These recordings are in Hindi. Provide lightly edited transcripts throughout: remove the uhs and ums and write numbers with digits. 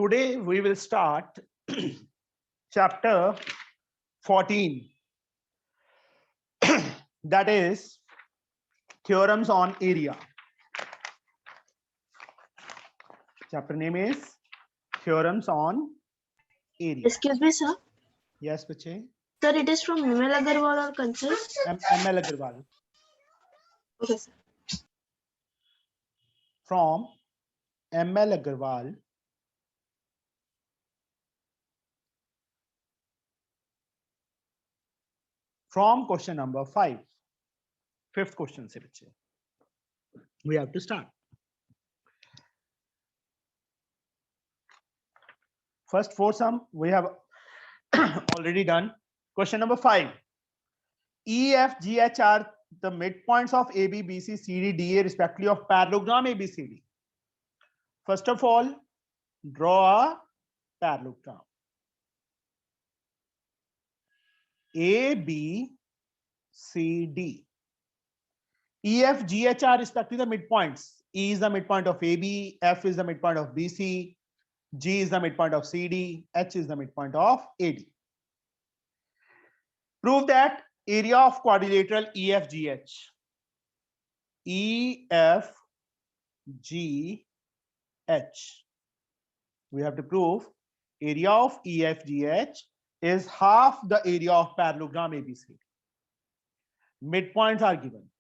Today we will start chapter 14, that is theorems on area. Chapter name is theorems on area. Excuse me, sir. Yes, bache. Sir, it is from ML Agarwal or Kanchan? ML Agarwal. Okay, sir. From ML Agarwal. From question number 5. Fifth question se bache. We have to start. First four sum we have already done. Question number 5. E, F, G, H are the midpoints of AB, BC, CD, DA respectively of parallelogram ABCD. First of all, draw a parallelogram. A, B, C, D. E, F, G, H are respectively the midpoints. E is the midpoint of AB, F is the midpoint of BC, G is the midpoint of CD, H is the midpoint of AD. Prove that area of quadrilateral EFGH. EFGH. We have to prove area of EFGH is half the area of parallelogram ABC. Midpoints are given.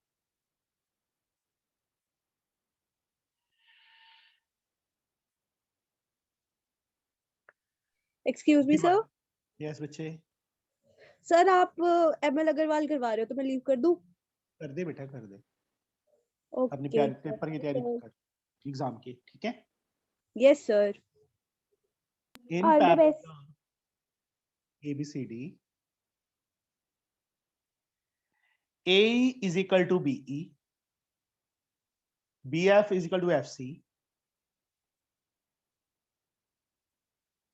Excuse me, sir. Yes, बच्चे. सर आप ML अग्रवाल करवा रहे हो तो मैं लीव कर दूं? कर दे बेटा, कर दे. ओके. अपने पेपर की तैयारी कर, एग्जाम की, ठीक है? Yes sir. In All the best. parallelogram ABCD, AE is equal to BE, BF is equal to FC,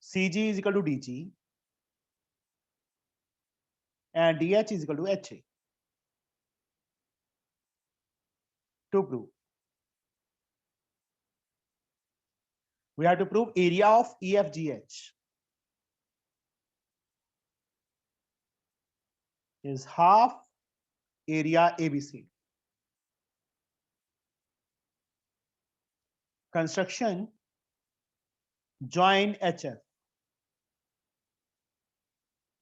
CG is equal to DG, and DH is equal to HA. To prove, we have to prove area of EFGH is half area ABC. Construction, join HF.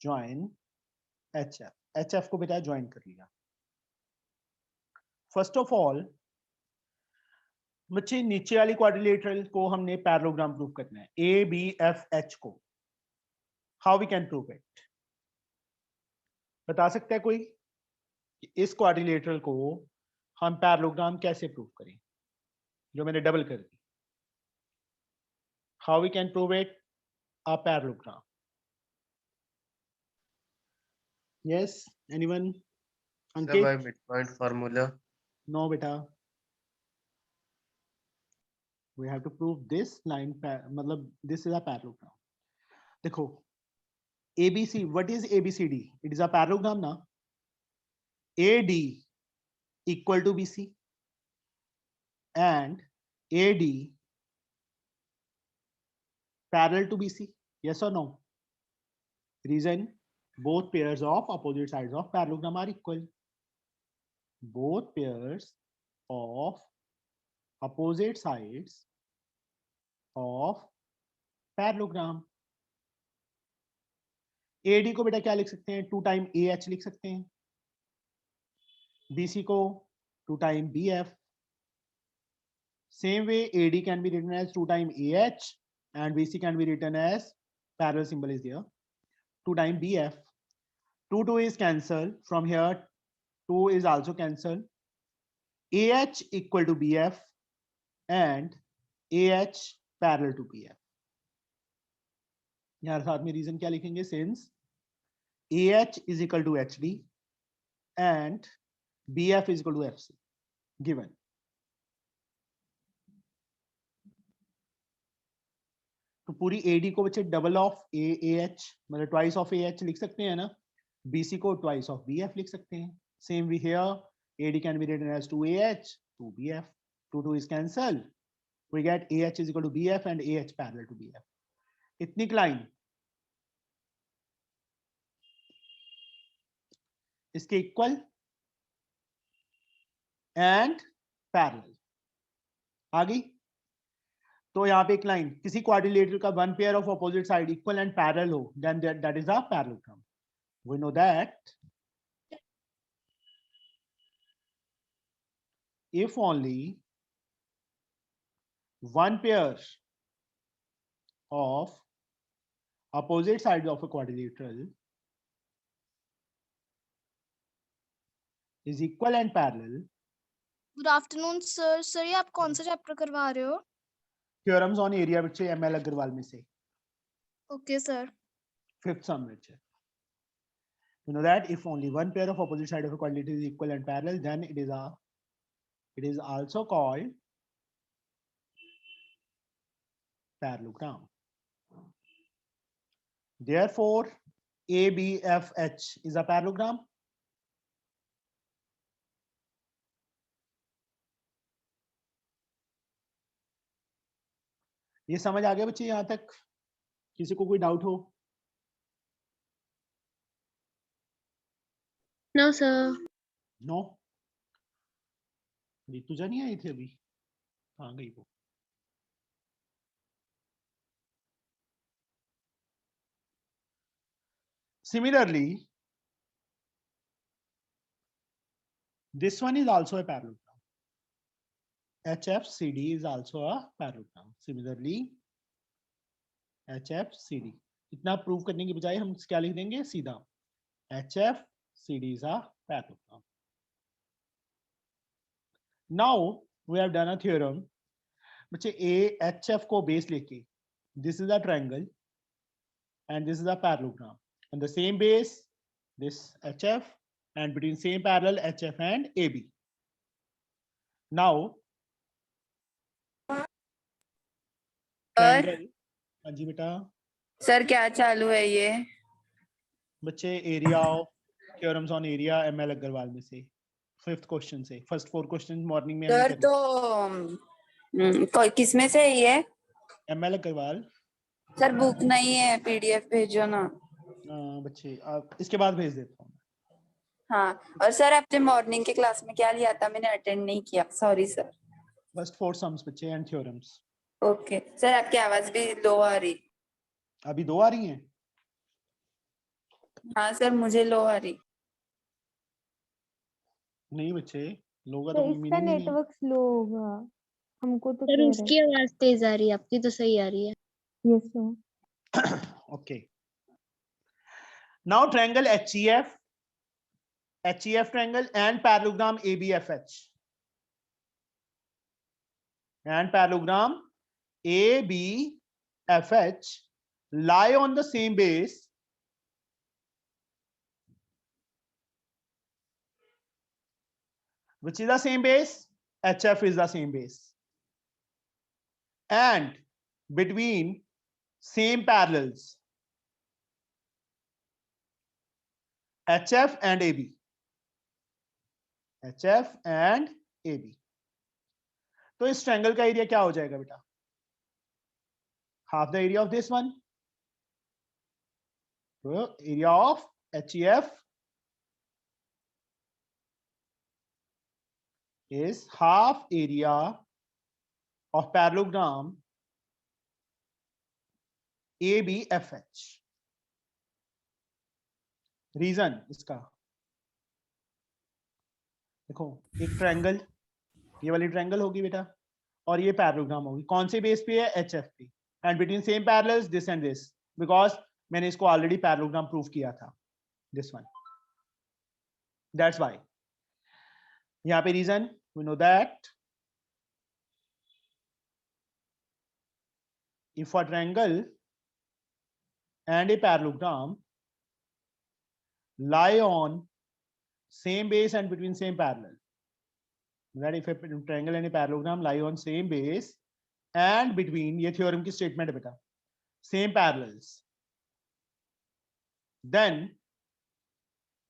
Join HF. HF को बेटा join कर लिया. First of all, बच्चे नीचे वाली क्वाड्रिलेटरल को हमने पैरेललोग्राम प्रूव करना है. ABFH को. How we can prove it? बता सकता है कोई कि इस क्वाड्रिलेटरल को हम पैरेललोग्राम कैसे प्रूव करें, जो मैंने डबल कर दी. How we can prove it? A parallelogram. Yes, anyone? Sir, by midpoint formula. No, beta. We have to prove this line. मतलब this is a parallelogram. देखो, ABC. What is ABCD? It is a parallelogram, ना? AD equal to BC and AD parallel to BC. Yes or no? Reason, both pairs of opposite sides of parallelogram are equal. Both pairs of opposite sides of parallelogram. AD को बेटा क्या लिख सकते हैं? 2 टाइम AH लिख सकते हैं. BC को 2 time BF. Same way AD can be written as 2 times AH and BC can be written as parallel symbol is there. 2 times BF. 2 is cancelled. From here 2 is also cancelled. AH equal to BF and AH parallel to BF. यहाँ साथ में रीजन क्या लिखेंगे? Since AH is equal to HD and BF is equal to FC given. तो पूरी AD को बच्चे डबल ऑफ AH मतलब ट्वाइस ऑफ AH लिख सकते हैं ना. BC को ट्वाइस ऑफ BF लिख सकते हैं. Same way here, AD can be written as 2AH, 2BF. 2 is cancelled. We get AH is equal to BF and AH parallel to BF. ethnic line इसके इक्वल एंड पैरेलल आ गई। तो यहाँ पे एक लाइन किसी क्वाड्रिलेटरल का one pair of opposite side equal and parallel हो, then that is a parallelogram. We know that if only one pair of opposite sides of a quadrilateral is equal and parallel, good afternoon sir. Sir ये आप कौन सा चैप्टर करवा रहे हो? theorems on area बच्चे ML अग्रवाल में से okay sir. fifth sum which you know that if only one pair of opposite side of a quadrilateral is equal and parallel, then it is also called parallelogram. Therefore ABFH is a parallelogram. ये समझ आ गया बच्चे? यहां तक किसी को कोई डाउट हो? No, sir. नो ऋतुजा नहीं आई थी अभी, कहाँ गई वो? Similarly, this one is also a parallelogram. HFCD is also a parallelogram. Similarly, HFCD. इतना प्रूव करने की बजाय हम क्या लिख देंगे सीधा HFCD is a parallelogram. Now we have done a theorem. बच्चे AHF को बेस लेके this is a triangle and this is a parallelogram. On the same base, this HF, and between same parallel HF and AB. Now, triangle. हाँ जी बेटा। सर क्या चालू है ये? बच्चे area of theorems on area ML Agarwal में से फिफ्थ क्वेश्चन से, फर्स्ट 4 क्वेश्चन मॉर्निंग में सर तो किस में से है ये? ML अग्रवाल। सर बुक नहीं है, PDF भेजो ना। बच्चे आप इसके बाद भेज देता हूँ। हाँ, और सर आपने मॉर्निंग के क्लास में क्या लिया था? मैंने अटेंड नहीं किया, सॉरी सर। फर्स्ट 4 सम्स बच्चे एंड थ्योरम्स। ओके सर, आपकी आवाज भी लो आ रही। अभी 2 आ रही हैं? हाँ सर, मुझे लो आ रही। नहीं बच्चे, लोग तो तो इसका मीनिंग नहीं। नेटवर्क स्लो होगा, हमको तो सर clear है। उसकी आवाज तेज आ रही है, आपकी तो सही आ रही है। Yes sir. Okay. Now triangle HEF triangle and parallelogram ABFH. And parallelogram ABFH lie on the same base which is the same base. HF is the same base, and between same parallels HF and AB. HF and AB. तो इस ट्रायंगल का एरिया क्या हो जाएगा बेटा? Half the area of this one. तो area of HEF is half area of parallelogram ABFH. Reason इसका देखो, एक ट्रायंगल, ये वाली ट्रायंगल होगी बेटा, और ये पैरेललोग्राम होगी। कौन से बेस पे है? HF पे। And between same parallels this and this, because मैंने इसको ऑलरेडी पैरेललोग्राम प्रूव किया था, दिस वन। दैट्स व्हाई यहाँ पे reason, we know that if a triangle and a parallelogram lie on same base and between same parallel, that if a triangle and a parallelogram lie on same base and between, ये theorem की statement है बेटा, same parallels, then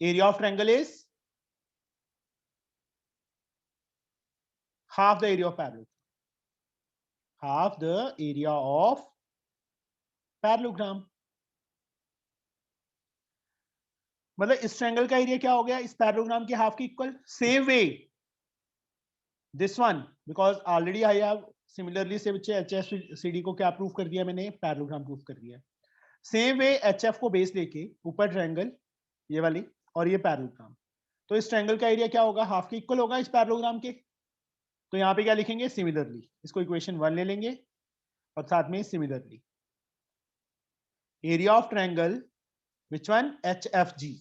area of triangle is half the area of parallelogram. Half the area of parallelogram. मतलब इस ट्रायंगल का एरिया क्या हो गया, इस पैरेललोग्राम के हाफ के equal. Same way this one, because already I have similarly से बच्चे HFCD को क्या प्रूव कर दिया मैंने, पैरेललोग्राम प्रूव कर दिया। सेम वे HF को बेस लेके ऊपर ट्रायंगल ये वाली और ये पैरेललोग्राम, तो इस ट्रायंगल का एरिया क्या होगा, हाफ के इक्वल होगा इस पैरेललोग्राम के। तो यहाँ पे क्या लिखेंगे, सिमिलरली, इसको इक्वेशन 1 ले लेंगे और साथ में similarly area of triangle which one, HFG,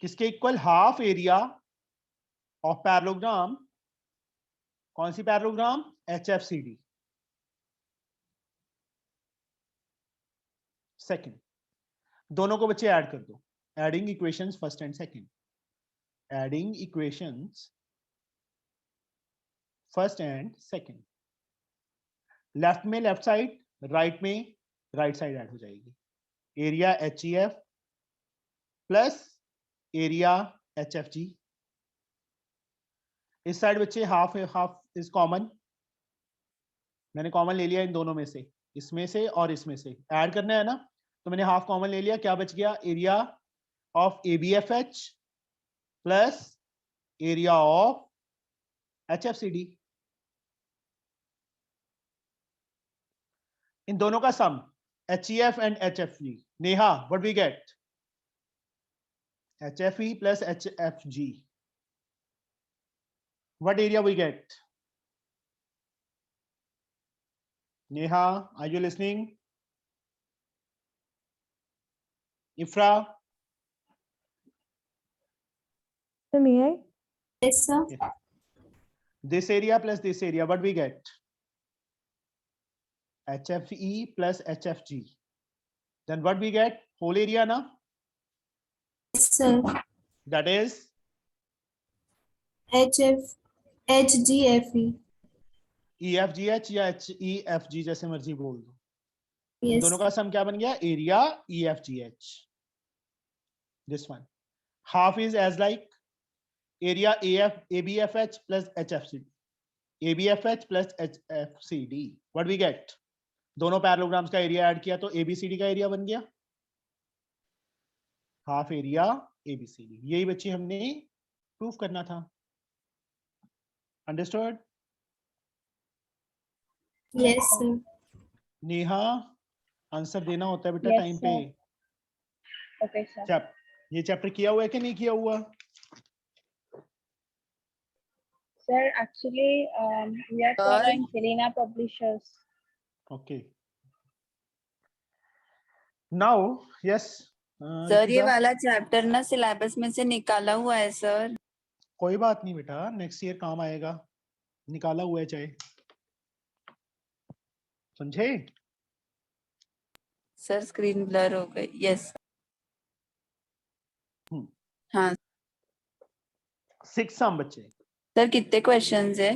किसके equal, half area of parallelogram. कौन सी पैरेललोग्राम, HFCD। सेकंड, दोनों को बच्चे ऐड कर दो, adding equations first and second, adding equations first and second. Left में लेफ्ट साइड, राइट में राइट साइड ऐड हो जाएगी। Area HEF plus area HFG। इस साइड बच्चे हाफ हाफ इज कॉमन, मैंने कॉमन ले लिया इन दोनों में से, इसमें से और इसमें से ऐड करना है ना, तो मैंने हाफ कॉमन ले लिया। क्या बच गया, area of ABFH plus area of HFCD। इन दोनों का sum HEF and HFG। Neha, what we get, HFE plus HFG, what area we get? Neha, are you listening? Ifra? So may I? Yes, sir. This area plus this area, what we get? HFE plus HFG. Then what we get? Whole area, na? Yes, sir. That is HGFE. EFGH या HEFG जैसे मर्जी बोल दो। Yes. दोनों का सम क्या बन गया, area EFGH। This one half is as like area ABFH plus HFCD, ABFH plus HFCD। What we get? दोनों पैरेललोग्राम्स का एरिया ऐड किया तो ABCD का एरिया बन गया, हाफ एरिया ABCD। यही बच्चे हमने प्रूफ करना था। Understood? Yes, sir. Neha, answer देना होता है बेटा Yes, टाइम पे। Okay, sir. ये चैप्टर किया हुआ है कि नहीं किया हुआ? Sir, actually, we are Sir. following Selena Publishers. Okay. Now, yes. Sir ये वाला चैप्टर ना सिलेबस में से निकाला हुआ है सर। कोई बात नहीं बेटा, नेक्स्ट ईयर काम आएगा, निकाला हुआ है चाहे, समझे? सर स्क्रीन ब्लर हो गई। यस। हाँ 6 सम बच्चे। सर कितने क्वेश्चंस है?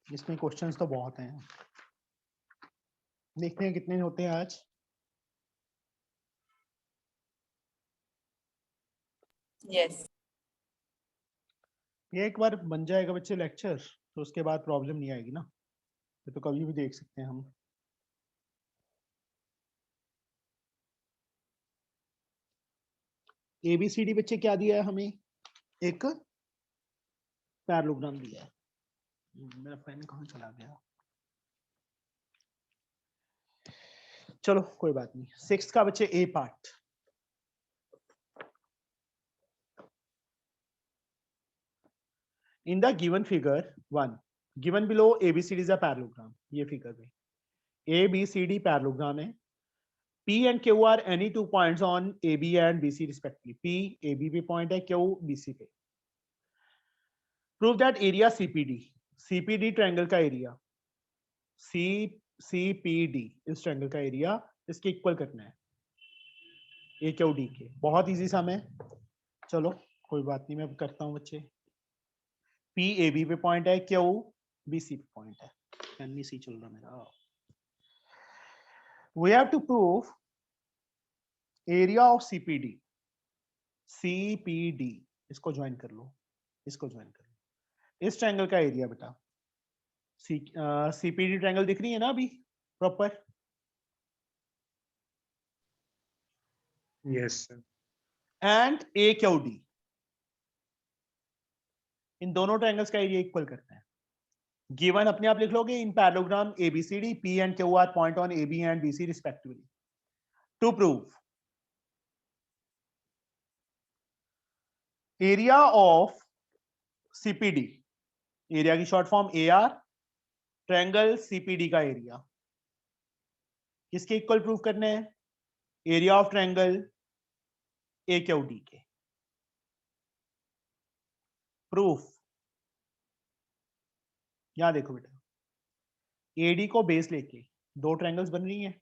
इसमें क्वेश्चंस तो बहुत हैं, देखते हैं कितने होते हैं आज। यस। ये एक बार बन जाएगा बच्चे लेक्चर, तो उसके बाद प्रॉब्लम नहीं आएगी ना, तो कभी भी देख सकते हैं हम। ABCD बच्चे क्या दिया है हमें, एक पैरेललोग्राम दिया है। मेरा पेन कहाँ चला गया, चलो कोई बात नहीं। 6 का बच्चे A part. In the given figure 1, given below ABCD is a parallelogram। ये फिगर में ABCD parallelogram है। P and Q are any two points on AB and BC respectively। P AB पे point है, Q BC पे। Prove that area CPD triangle का एरिया, CPD इस ट्रायंगल का एरिया इसके इक्वल करना है AQD के। बहुत इजी सम है, चलो कोई बात नहीं, मैं करता हूँ बच्चे। P AB पे पॉइंट है, Q BC पे पॉइंट है, NBC चल रहा मेरा। We have to prove area of CPD। CPD इसको ज्वाइन कर लो, इसको ज्वाइन कर लो। इस ट्रायंगल का एरिया बेटा CPD ट्रायंगल दिख रही है ना अभी, proper? Yes, sir. And A Q D, इन दोनों ट्रायंगल्स का एरिया इक्वल करता है। गिवन अपने आप लिख लोगे इन parallelogram ABCD, P and Q are point on AB and BC respectively. To prove area of CPD, area की short form AR, triangle CPD का एरिया किसके इक्वल प्रूव करने हैं? एरिया ऑफ ट्रायंगल AQD के। प्रूफ यहां देखो बेटा, AD को बेस लेके दो ट्रायंगल्स बन रही हैं,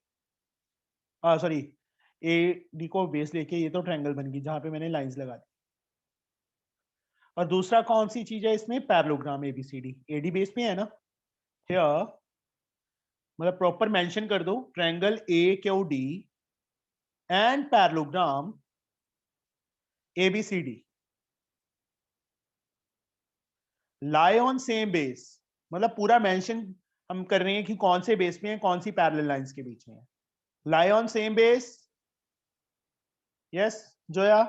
सॉरी AD को बेस लेके ये तो ट्रायंगल बन गई जहां पे मैंने लाइंस लगा दी। और दूसरा कौन सी चीज है इसमें? पैरेललोग्राम ABCD, AD बेस पे है ना। हियर मतलब प्रॉपर मेंशन कर दो triangle AQD and parallelogram ABCD lie on same base, मतलब पूरा मेंशन हम कर रहे हैं कि कौन से बेस पे हैं, कौन सी पैरेलल लाइंस के बीच में है। lie on same base, yes Zoya,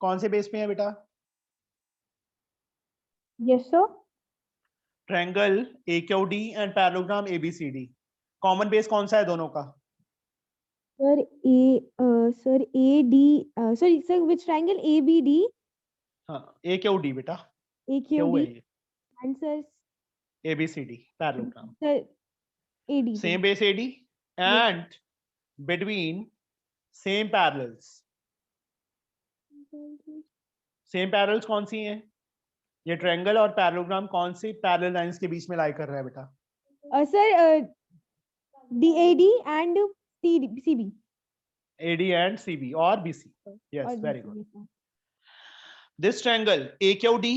कौन से बेस पे है बेटा? Yes, sir. Triangle AQD and parallelogram ABCD, common base कौन सा है दोनों का? Sir, sir, AD, sorry, sir, which triangle? ABD, हाँ AQD बेटा, क्यों है AQD, ये? and sir, ABCD parallelogram, sir, AD. same base AD and between same parallels, same parallels कौन सी हैं? ये ट्रायंगल और पैरेललोग्राम कौन सी पैरेलल लाइंस के बीच में लाई कर रहा है बेटा? Sir, DAD and CB. AD and CB or BC, yes, Or very BC, good. yes, sir. This triangle AQD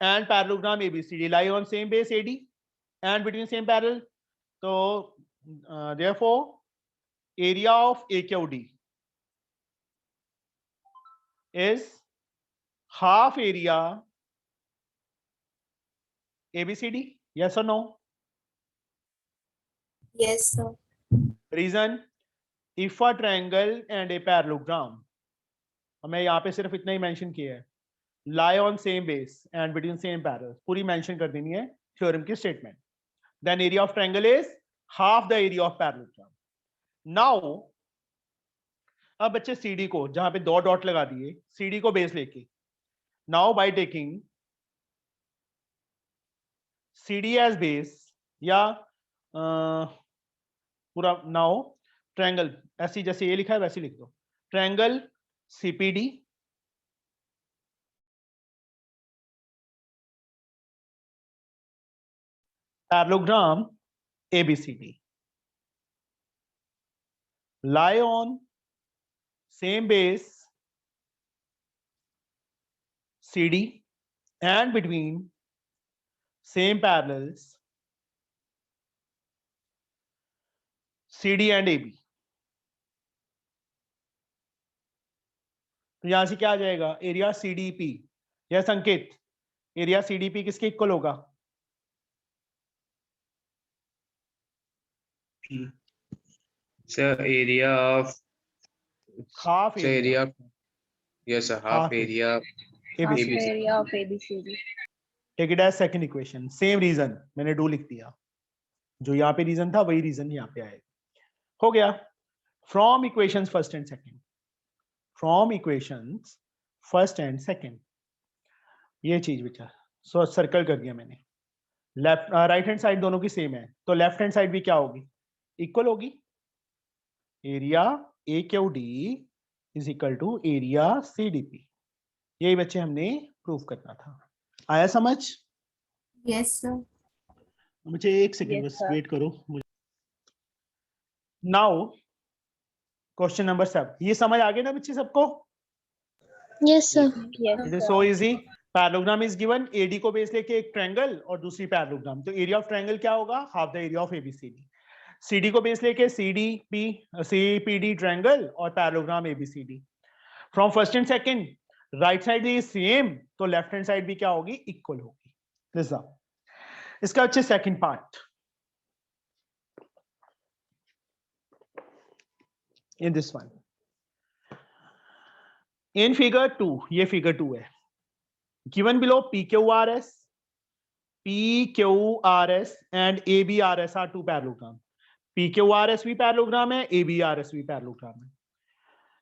and parallelogram ABCD lie on same base AD and between same parallel, so therefore area of AQD is half area ABCD, yes or no? Yes, sir. Reason, if a triangle and a parallelogram, मैं यहाँ पे सिर्फ इतना ही मेंशन किया है, lie on same base and between same parallels, पूरी मेंशन कर देनी है थ्योरम की statement, then area of triangle is half the area of parallelogram. Now अब बच्चे CD को जहां पे दो डॉट लगा दिए, CD को बेस लेके, now by taking CD as base या पूरा now ट्रायंगल ऐसी जैसे ये लिखा है वैसे लिख दो, triangle CPD parallelogram ABCD lie on same base CD and between same parallels CD and AB. तो यहां से क्या आ जाएगा? एरिया CDP, यह संकेत एरिया CDP किसके इक्वल होगा? Sir, area of half sir, area of yes, sir, half Half area of Half ABCD. area of ABCD. Take it as second equation, same reason, मैंने 2 लिख दिया, जो यहाँ पे रीजन था वही रीजन यहाँ पे आएगा। हो गया। From equations first and second, from equations first and second, ये चीज बेटा सो सर्कल कर दिया मैंने। लेफ्ट राइट हैंड साइड दोनों की सेम है, तो लेफ्ट हैंड साइड भी क्या होगी? इक्वल होगी। Area AQD is equal to area CDP, यही बच्चे हमने प्रूव करना था। आया समझ? Yes, sir. मुझे एक सेकंड Yes, बस sir. वेट करो। नाउ क्वेश्चन नंबर 7, ये समझ आ गया ना बच्चे सबको? Yes, sir. Yes, it is sir. So easy. Parallelogram is given, AD को बेस लेके एक ट्रायंगल और दूसरी पैरेललोग्राम, तो एरिया ऑफ ट्रायंगल क्या होगा? Half the area of ABCD। CD को बेस लेके CPD ट्रायंगल और parallelogram ABCD। From first and second right side is same, तो लेफ्ट हैंड साइड भी क्या होगी? इक्वल होगी। लिसा इसका अच्छे second part, in this one. In figure 2, ये figure 2 है. Given below PQRS, PQRS and ABRS are two parallelogram. PQRS भी parallelogram है, ABRS भी parallelogram है.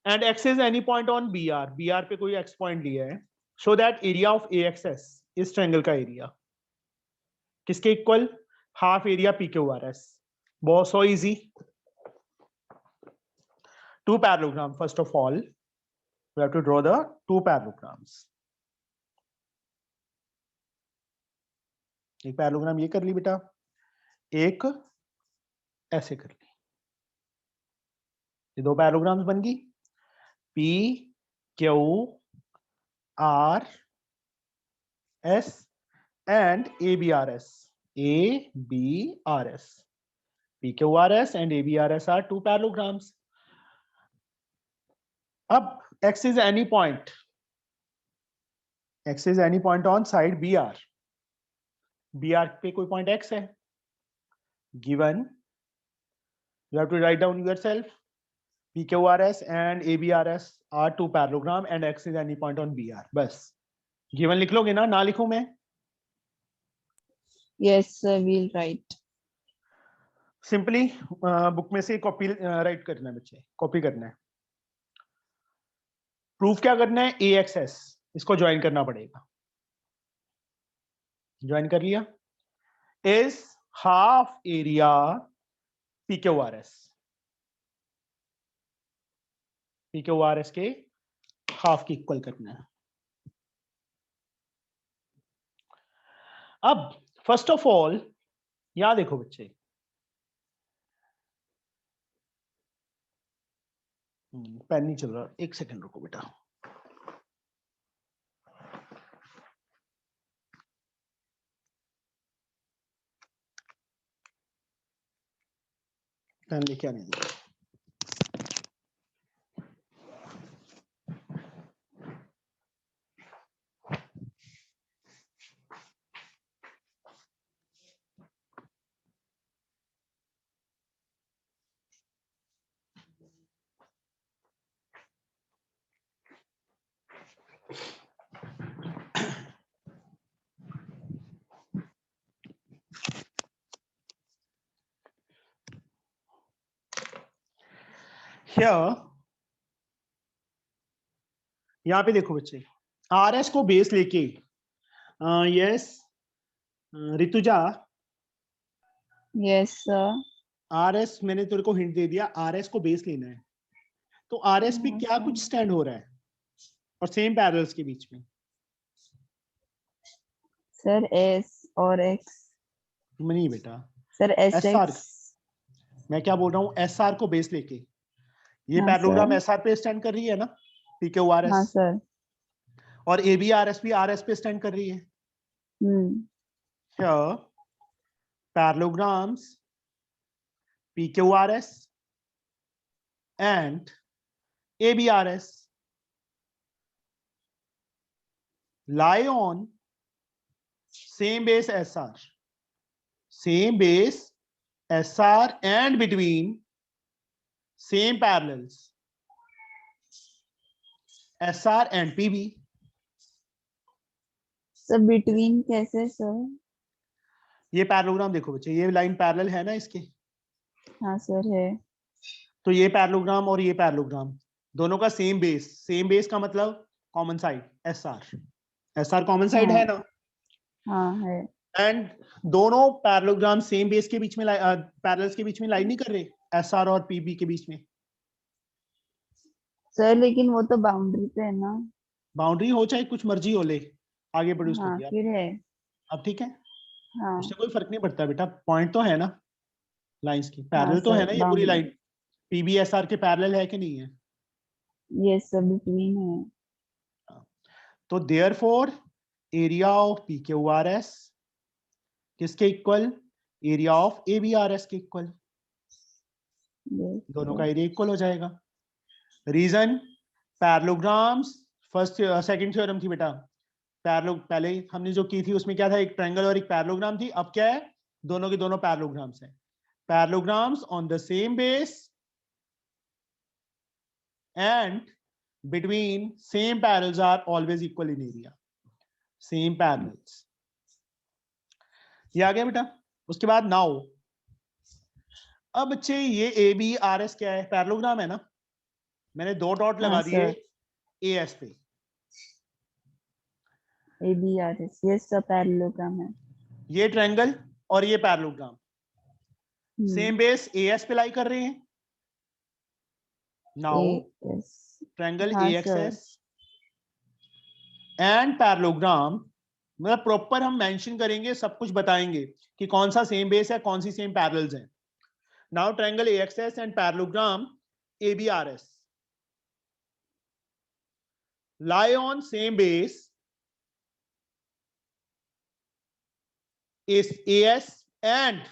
And X is any point on BR. BR पे कोई X point लिया है. So that area of AXS इस triangle का area किसके equal? Half area PQRS. बहुत so easy. Two parallelogram. First of all, we have to draw the two parallelograms. एक पैरेललोग्राम ये कर ली बेटा, एक ऐसे कर ली. ये दो पैरेललोग्राम्स बन गई. P Q R S and ABRS. ABRS. PQRS and ABRS are two parallelograms. अब X is any point. X is any point on side BR. BR पे कोई point X है. Given, you have to write down yourself. PQRS and ABRS are two parallelogram and X is any point on BR. बस. Given लिख लोगे ना? ना लिखूं मैं? Yes, sir, we'll write. Simply book में से कॉपी राइट करना है बच्चे. कॉपी करना है. प्रूफ क्या करना है? AXS इसको ज्वाइन करना पड़ेगा. ज्वाइन कर लिया. Is half area PQRS. PQRS के हाफ की इक्वल करना है. अब फर्स्ट ऑफ ऑल यहां देखो बच्चे, पेन नहीं चल रहा, एक सेकंड रुको बेटा. पेन लेके आने दो. यहाँ पे देखो बच्चे, RS को बेस लेके, yes Rutuja, Yes, sir. RS मैंने तेरे को हिंट दे दिया, RS को बेस लेना है. तो RS पे क्या कुछ स्टैंड हो रहा है और सेम पैरेलल्स के बीच में? Sir, S और X. नहीं बेटा, Sir, SR. SX. मैं क्या बोल रहा हूँ? SR को बेस लेके ये हाँ, पैरेललोग्राम सर. SR पे स्टैंड कर रही है ना, PQRS. हाँ सर. और ABRS भी RS पे स्टैंड कर रही है. Here parallelograms PQRS and ABRS lie on same base SR. Same base SR and between same parallels SR and PB. Sir, between कैसे sir? ये पैरेललोग्राम देखो बच्चे, ये लाइन पैरेलल है ना इसके. हाँ सर है. तो ये पैरेललोग्राम और ये पैरेललोग्राम दोनों का सेम बेस. सेम बेस का मतलब common side SR. SR common side है ना. हाँ है. एंड दोनों पैरेललोग्राम सेम बेस के बीच में पैरेलल्स के बीच में लाइन नहीं कर रहे, SR और PB के बीच में. सर लेकिन वो तो बाउंड्री पे है ना. बाउंड्री हो चाहे कुछ मर्जी हो, ले आगे बढ़ो उसको हाँ दिया. फिर है. अब ठीक है, हाँ. उससे कोई फर्क नहीं पड़ता बेटा. पॉइंट तो है ना लाइंस की, पैरेलल हाँ तो है सर, ना ये पूरी boundary. लाइन. PB SR के पैरेलल है कि नहीं है? Yes sir, between है. तो देयरफॉर एरिया ऑफ PQRS किसके इक्वल? एरिया ऑफ ABRS के इक्वल. Yes, दोनों sir. का एरिया इक्वल हो जाएगा. Reason, parallelograms first second theorem थी बेटा. पहले हमने जो की थी उसमें क्या था? एक ट्रायंगल और एक पैरेललोग्राम थी. अब क्या है? दोनों के दोनों पैरेललोग्राम्स हैं. Parallelograms on the same base and between same parallels are always equal in area. Same parallels. ये आ गया बेटा. उसके बाद now, अब बच्चे ये ए बी आर एस क्या है? पैरेललोग्राम है ना. मैंने 2 डॉट लगा दिए ए एस पे. ABRS, yes sir, parallelogram है. ये ट्रायंगल और ये parallelogram Hmm. Same base A S पे लाई कर रहे हैं. Now AS. ट्रायंगल हाँ, A X sir. S and parallelogram, मतलब प्रॉपर हम मेंशन करेंगे, सब कुछ बताएंगे कि कौन सा सेम बेस है, कौन सी सेम पैरेलल्स हैं. Now triangle A X S and parallelogram A B R S lie on same base is AS and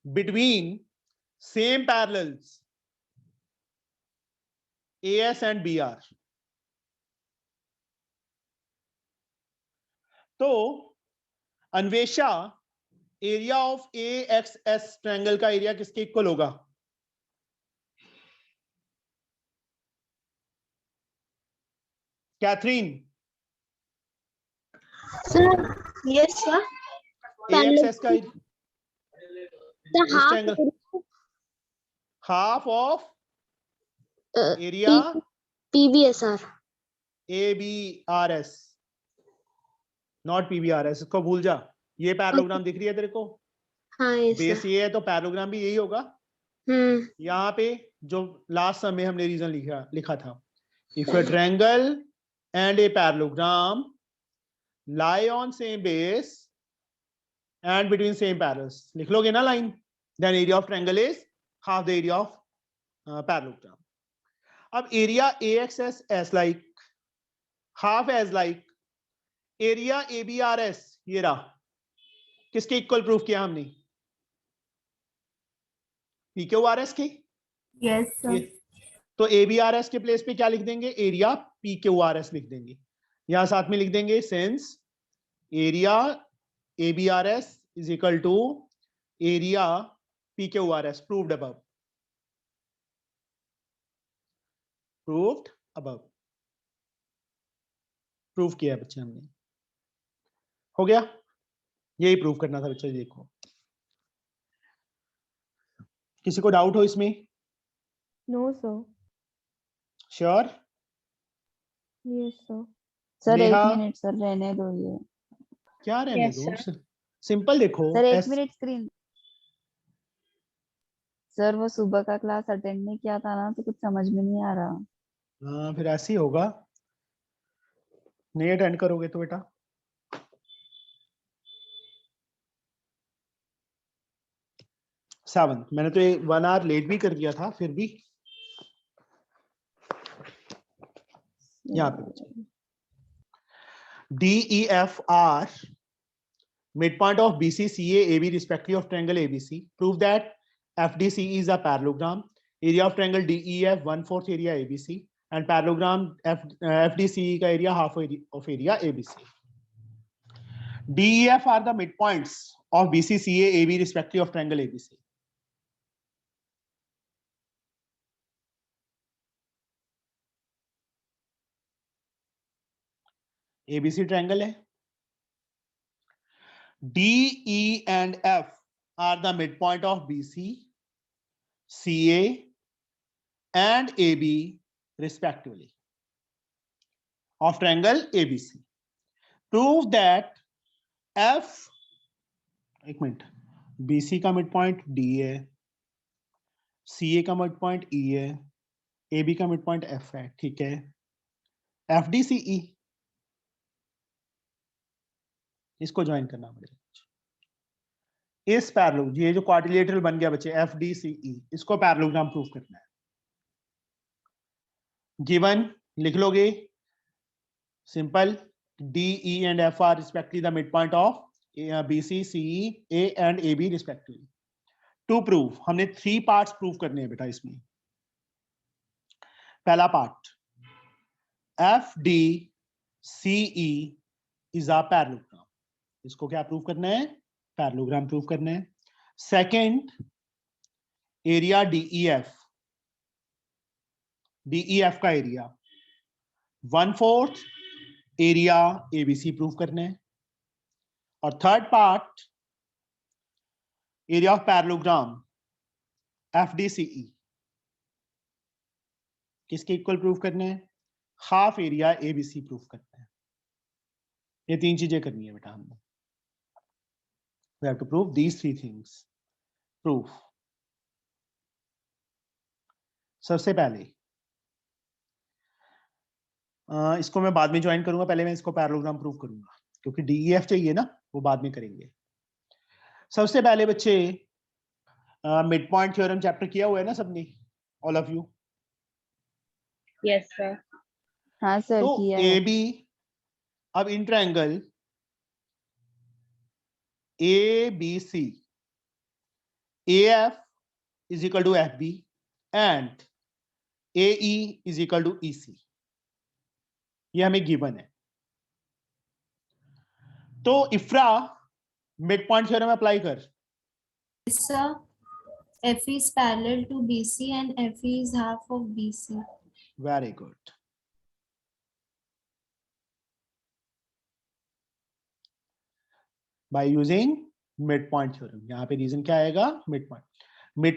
between same parallels AS and BR. तो Anvesha, area of AXS triangle का एरिया किसके इक्वल होगा? Catherine. Sir, yes, sir. AXS का The इस half triangle, half of uh, area PBSR. ABRS, not PBRS. इसको भूल जा. ये पैरेललोग्राम दिख रही है तेरे को? हाँ, yes, बेस sir. ये है तो पैरेललोग्राम भी यही होगा. यहाँ पे जो लास्ट समय हमने रीजन लिखा था, if a triangle and a parallelogram lie on same base and between same parallels, लिख लोगे ना line, then area of triangle is half the area of parallelogram. अब area AXS as like, half as like, area ABRS ये रहा, किसके इक्वल प्रूफ किया हमने? PQRS के. Yes, sir. तो ABRS के प्लेस पे क्या लिख देंगे? एरिया PQRS लिख देंगे. यहां साथ में लिख देंगे since area ABRS is equal to area PQRS. Proved above. Proved above. Prove किया बच्चे हमने. हो गया. यही प्रूव करना था बच्चे. देखो, किसी को डाउट हो इसमें? No, sir. Sure? Yes, sir. Sir एक नेहा? मिनट सर, रहने दो ये. क्या रहने Yes, दो? सिंपल देखो. सर एक ऐस- मिनट स्क्रीन. सर वो सुबह का क्लास अटेंड नहीं किया था ना, तो कुछ समझ में नहीं आ रहा. हाँ, फिर ऐसे ही होगा. नहीं अटेंड करोगे तो बेटा. सेवन, मैंने तो 1 आवर लेट भी कर दिया था, फिर भी यहाँ पे DEF are midpoint of BC, CA, AB respectively of triangle ABC. Prove that FDC is a parallelogram. Area of triangle DEF 1/4 area ABC and parallelogram FDCE का area half of area ABC. DEF are the midpoints of BC, CA, AB respectively of triangle ABC. ABC triangle है. D, E and F are the midpoint of BC, CA and AB respectively of triangle ABC. Prove that F, एक मिनट, BC का midpoint D है, CA का midpoint E है, AB का midpoint F है. ठीक है. FDCE इसको ज्वाइन करना पड़ेगा. इस पैरेलल, ये जो क्वाड्रिलेटरल बन गया बच्चे FDCE, इसको पैरेललोग्राम प्रूफ करना है. गिवन लिख लोगे simple. DE and F are respectively the midpoint of BC, CE, A and AB respectively. To prove, हमने 3 पार्ट्स प्रूव करने हैं बेटा इसमें. पहला part, FDCE is a parallelogram. इसको क्या प्रूव करना है? पैरेललोग्राम प्रूव करना है. सेकंड, एरिया DEF DEF का एरिया, 1/4 एरिया ABC प्रूव करना है, और third part area of parallelogram FDCE किसके इक्वल प्रूव करने हैं, हाफ एरिया ABC प्रूव करना है। ये तीन चीजें करनी है बेटा हमने। We have to prove these three things. Proof. सबसे पहले इसको मैं बाद में ज्वाइन करूंगा, पहले मैं इसको पैरेललोग्राम प्रूव करूंगा, क्योंकि DEF चाहिए ना, वो बाद में करेंगे। सबसे पहले बच्चे मिड पॉइंट थ्योरम चैप्टर किया हुआ है ना सबने, all of you? Yes sir. हाँ सर तो किया है। AB, अब in triangle ABC, AF is equal to FB and AE is equal to EC, ये हमें गिवन है। तो इफ्रा मिड पॉइंट थ्योरम अप्लाई कर। Sir, FE is parallel to BC and FE is half of BC. Very good. By using mid point theorem, यहाँ पे रीजन क्या आएगा, मिड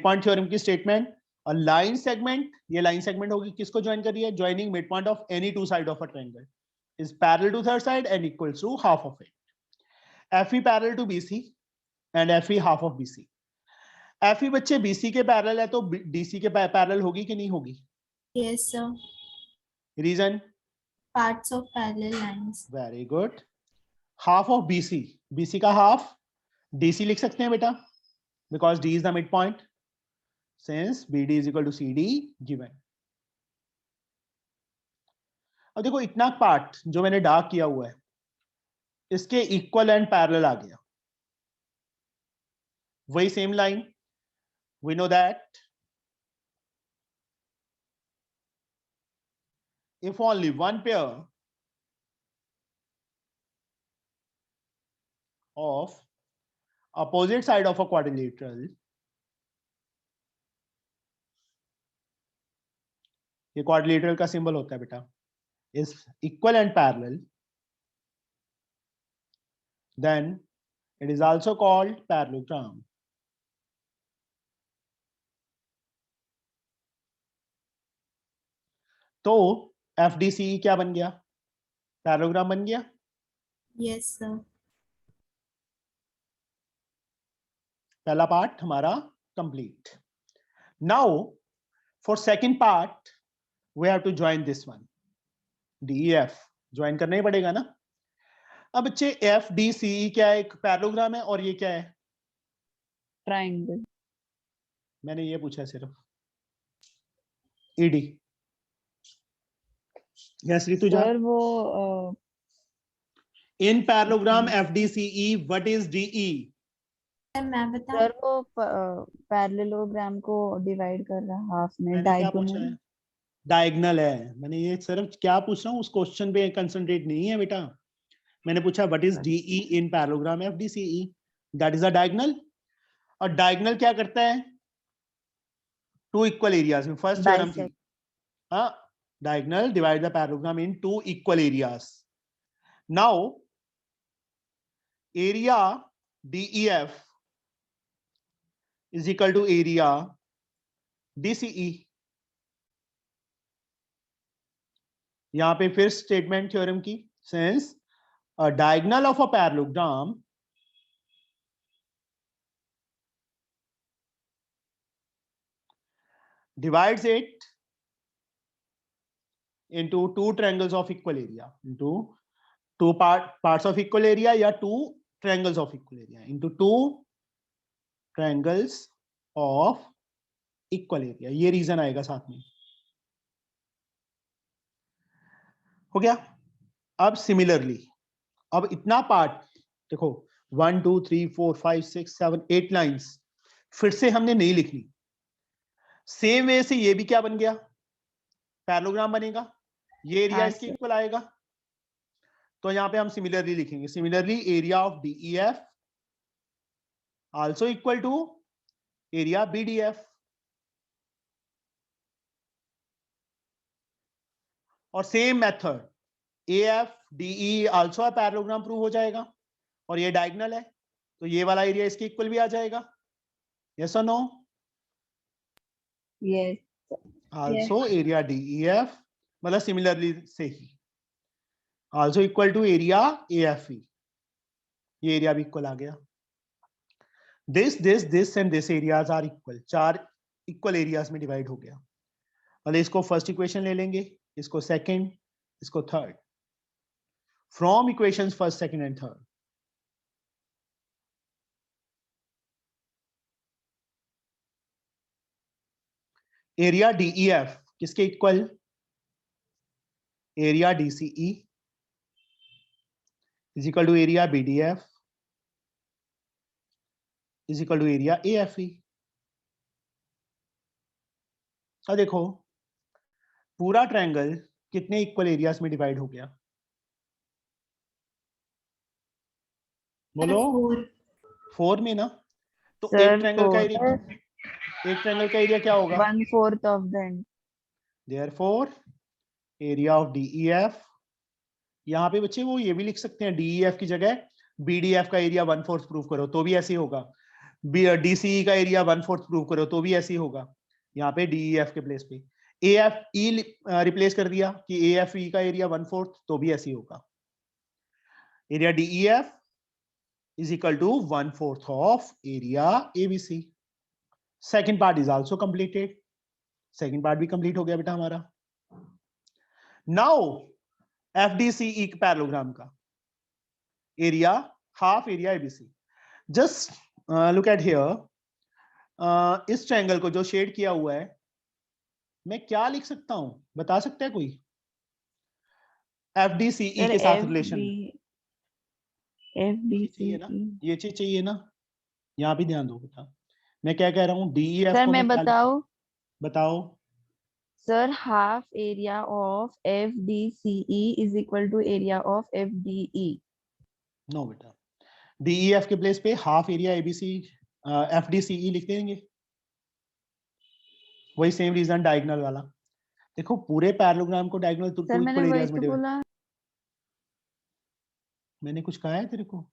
पॉइंट थ्योरम की स्टेटमेंट, और लाइन सेगमेंट, ये लाइन सेगमेंट होगी किसको ज्वाइन कर रही है, joining mid point of any two side of a triangle is parallel to third side and equals to half of it. FE parallel to BC and FE half of BC। FE बच्चे BC के पैरेलल है तो DC के पैरेलल होगी कि नहीं होगी? Yes, sir. Reason? Parts of parallel lines. Very good. Half of BC का हाफ DC लिख सकते हैं बेटा, because D is the mid point, since BD is equal to CD given. अब देखो इतना पार्ट जो मैंने डार्क किया हुआ है, इसके इक्वल एंड पैरेलल आ गया, वही same line. We know that if only one pair of opposite side of a quadrilateral, ये quadrilateral का सिंबल होता है बेटा, is equal and parallel, then it is also called parallelogram. तो FDCE क्या बन गया, पैरेललोग्राम बन गया। Yes, sir. पहला पार्ट हमारा complete. Now for second part we have to join this one, DEF join करना ही पड़ेगा ना। अब बच्चे FDCE क्या है, एक पैरेललोग्राम है, और ये क्या है, ट्रायंगल। मैंने ये पूछा सिर्फ। ED yes Rutuja. सर वो इन parallelogram FDCE what is DE? Sir, मैं बता। सर वो पैरेललोग्राम को डिवाइड कर रहा है हाफ में, मैंने क्या पूछा है, डायगोनल। डायगोनल है। मैंने ये सिर्फ क्या पूछ रहा हूँ, उस क्वेश्चन पे कंसंट्रेट नहीं है बेटा। मैंने पूछा what is DE in parallelogram FDCE, that is a diagonal. और डायगोनल क्या करता है, टू इक्वल एरियाज में, फर्स्ट थ्योरम थी, हाँ, diagonal divide the parallelogram in two equal areas. Now area DEF is equal to area DCE. यहाँ पे फिर स्टेटमेंट थ्योरम की, since a diagonal of a parallelogram divides it into two triangles of equal area, into two parts of equal area, या two triangles of equal area, into two triangles of equal area। ये रीजन आएगा साथ में, हो गया। अब सिमिलरली, अब इतना पार्ट देखो, 1 2 3 4 5 6 7 8 लाइंस फिर से हमने नहीं लिखनी। सेम वे से ये भी क्या बन गया, पैरेललोग्राम बनेगा, ये एरिया हाँ, इसके सर। इक्वल आएगा। तो यहाँ पे हम सिमिलरली लिखेंगे, similarly area of DEF also equal to area BDF। और same method AFDE also parallelogram prove हो जाएगा, और ये डायगोनल है तो ये वाला एरिया इसके इक्वल भी आ जाएगा। यस और no? Yes. Also area DEF मतलब सिमिलरली से ही also equal to area AFE, ये एरिया भी इक्वल आ गया। This and this areas are equal, 4 equal areas में डिवाइड हो गया। मतलब इसको फर्स्ट इक्वेशन ले लेंगे, इसको सेकंड, इसको third, from equations first, second and third. Area DEF किसके equal? Area DCE is equal to area BDF is equal to area AFE। अब देखो पूरा ट्रायंगल कितने इक्वल एरियाज में डिवाइड हो गया? बोलो। 4 में ना? तो Sir, एक ट्रायंगल का एरिया, एक ट्रायंगल का एरिया क्या होगा? 1/4 of the Therefore area of DEF, यहाँ पे बच्चे वो ये भी लिख सकते हैं DEF की जगह BDF का एरिया 1/4 प्रूव करो तो भी ऐसे ही होगा, DCE का एरिया 1/4 प्रूव करो तो भी ऐसे ही होगा। यहाँ पे DEF के प्लेस पे AFE रिप्लेस कर दिया कि AFE का एरिया 1/4 तो भी ऐसे ही होगा। Area DEF is equal to 1/4 of area ABC। Second part is also completed, second part भी कंप्लीट हो गया बेटा हमारा। नाउ FDCE पैरेललोग्राम का area half area ABC। Just look at here, इस ट्रायंगल को जो शेड किया हुआ है मैं क्या लिख सकता हूं, बता सकता है कोई? FDCE के साथ रिलेशन चाहिए ना, ये चीज चाहिए ना, यहाँ भी ध्यान दो बेटा। मैं क्या कह रहा हूँ, DEF Sir, को मैं क्या बताऊं? बताओ। Sir, half area of FDCE is equal to area of FDE. No बेटा, DEF के प्लेस पे हाफ एरिया ABC FDCE लिख देंगे, वही सेम रीजन डायगोनल वाला। देखो पूरे पैरेललोग्राम को डायगोनल टू Sir, मैंने इक्वल वही एरियाज में तो डिवाइड। बोला। मैंने कुछ कहा है तेरे को?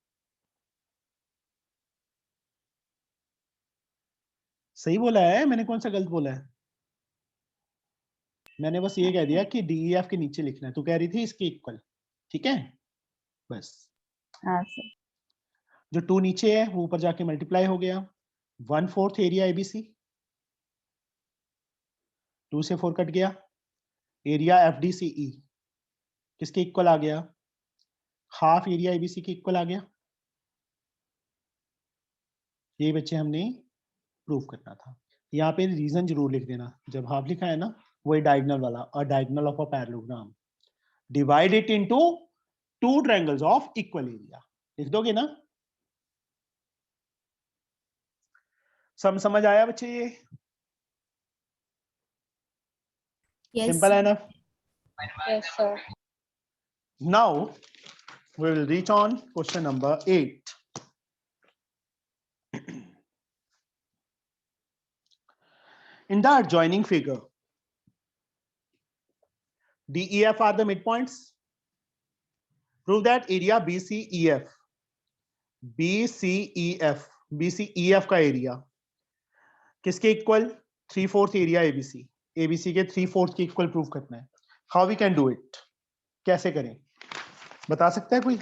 सही बोला है, मैंने कौन सा गलत बोला है? मैंने बस ये कह दिया कि DEF के नीचे लिखना है, तू कह रही थी इसके इक्वल, ठीक है बस। हाँ सर। जो 2 नीचे है वो ऊपर जाके मल्टीप्लाई हो गया, 1/4 एरिया ABC, 2 से 4 कट गया, एरिया FDCE किसके इक्वल आ गया? हाफ एरिया ABC के इक्वल आ गया। ये बच्चे हमने प्रूव करना था। यहाँ पे रीजन जरूर लिख देना, जब हाफ लिखा है ना वही डायगोनल वाला, और diagonal of a parallelogram divide it into 2 triangles of equal area, लिख दोगे ना? समझ आया बच्चे? ये Yes. सिंपल है ना? Yes, sir. Now we will reach on question number 8. In the adjoining figure, DEF are the midpoints. Prove that area BCEF का एरिया किसके इक्वल? 3/4 एरिया ABC के 3/4 के इक्वल प्रूव करना है। How we can do it, कैसे करें बता सकता है कोई?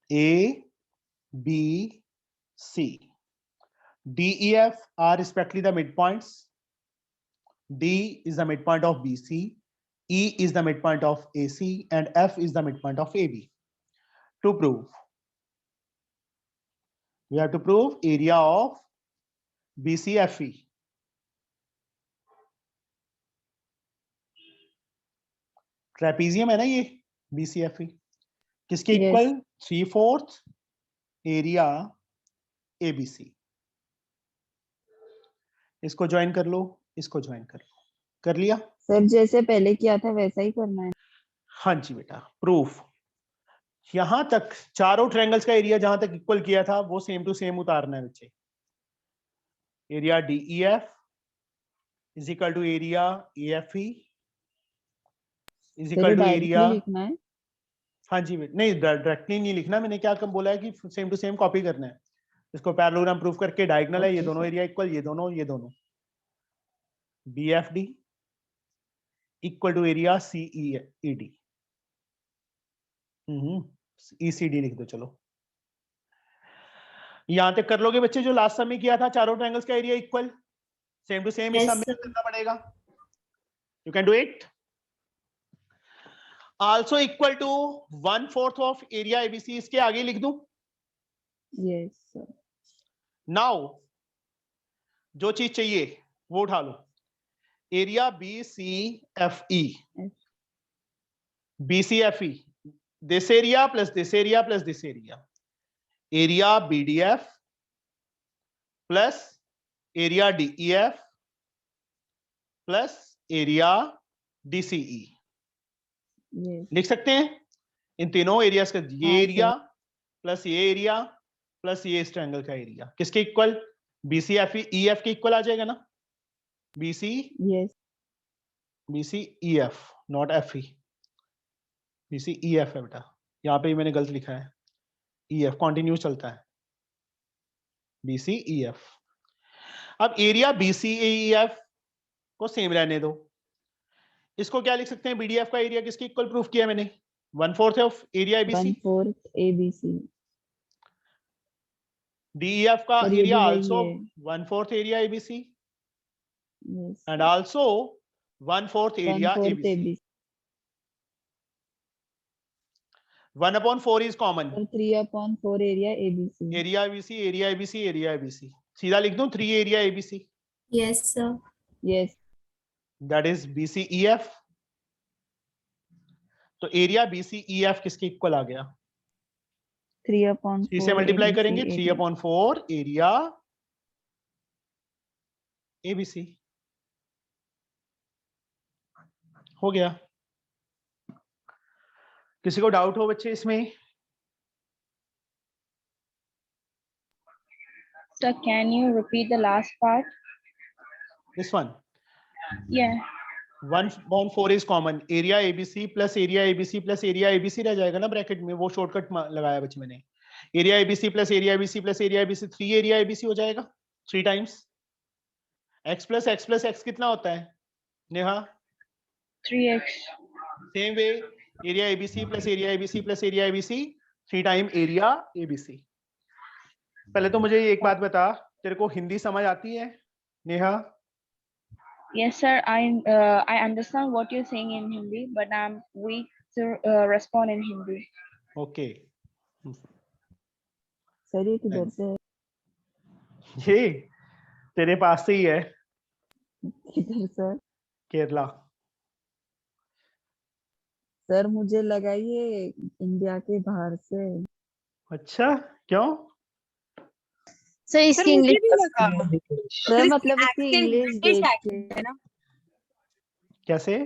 A, B, C. DEF are respectively the midpoints. D is the midpoint of BC, E is the midpoint of AC, and F is the midpoint of AB. To prove, we have to prove area of BCFE. Trapezium है ना ये BCFE, किसके इक्वल? 3/4 area ABC। इसको ज्वाइन कर लो, इसको ज्वाइन कर लो, कर लिया? सर जैसे पहले किया था वैसा ही करना है। हाँ जी बेटा, प्रूफ यहां तक चारों ट्रायंगल्स का एरिया जहां तक इक्वल किया था वो सेम टू सेम उतारना है बच्चे। Area DEF is equal to area AFE is sir equal ये टू एरिया। डायरेक्टली लिखना है? हाँ जी, नहीं डायरेक्टली नहीं लिखना, मैंने क्या कम बोला है कि सेम टू सेम कॉपी करना है। इसको पैरेललोग्राम प्रूफ करके डायगोनल है, ये Okay, दोनों sir. एरिया इक्वल, ये दोनों BFD equal to area CED। ECD लिख दो। चलो यहां तक कर लोगे बच्चे? जो लास्ट सम में किया था चारों ट्रायंगल्स का area equal, same to same इस Yes, सम में sir. करना पड़ेगा। You can do it. Also equal to 1/4 of area ABC। इसके आगे लिख दूं? Yes, sir. नाउ जो चीज चाहिए वो उठा लो। Area BCFE, BCFE, this area plus this area plus this area, area BDF plus area DEF plus area DCE। Yes. लिख सकते हैं इन तीनों एरियाज का, ये हाँ, एरिया प्लस ये एरिया प्लस ये इस ट्रायंगल का एरिया किसके इक्वल? BCFE EF के इक्वल आ जाएगा ना? Yes. BCEF not FE, BCEF है बेटा, यहाँ पे मैंने गलत लिखा है। EF कॉन्टिन्यूस चलता है, BCEF। अब एरिया BCEF को सेम रहने दो। इसको क्या लिख सकते हैं? BDF का एरिया किसके इक्वल प्रूफ किया मैंने? 1/4 of area ABC। 1/4 ABC. DEF का सर, ये एरिया भी वही आल्सो है। 1/4 area ABC Yes. and also 1/4 area 1/4 ABC। ABC. 1/4 is common। Sir, 3/4 area ABC. Area ABC, area ABC, area ABC। सीधा लिख दूं 3 area ABC। Yes, sir. Yes. That is BCEF। तो एरिया BCEF किसके इक्वल आ गया? 3/4 3 से मल्टीप्लाई ABC करेंगे, area. 3/4 एरिया ABC हो गया। किसी को डाउट हो बच्चे इसमें? Sir, can you repeat the last part? This one Yeah. 1/4 is common, area ABC plus area ABC plus area ABC रह जाएगा ना ब्रैकेट में, वो शॉर्टकट लगाया बच्चे मैंने। Area ABC plus area ABC plus area ABC, 3 area ABC हो जाएगा 3 टाइम्स x प्लस x कितना होता है Neha? 3x. Same way area ABC plus area ABC plus area ABC 3 time area ABC। पहले तो मुझे एक बात बता, तेरे को हिंदी समझ आती है Neha? Yes, sir. I understand what you're saying in Hindi, but I'm weak to respond in Hindi. Okay sir ये किधर से है? ये तेरे पास से ही है, किधर सर? केरला। सर मुझे लगा ये इंडिया के बाहर से। अच्छा क्यों? सर इसकी इंग्लिश सर मतलब इसकी इंग्लिश देख के। है ना कैसे?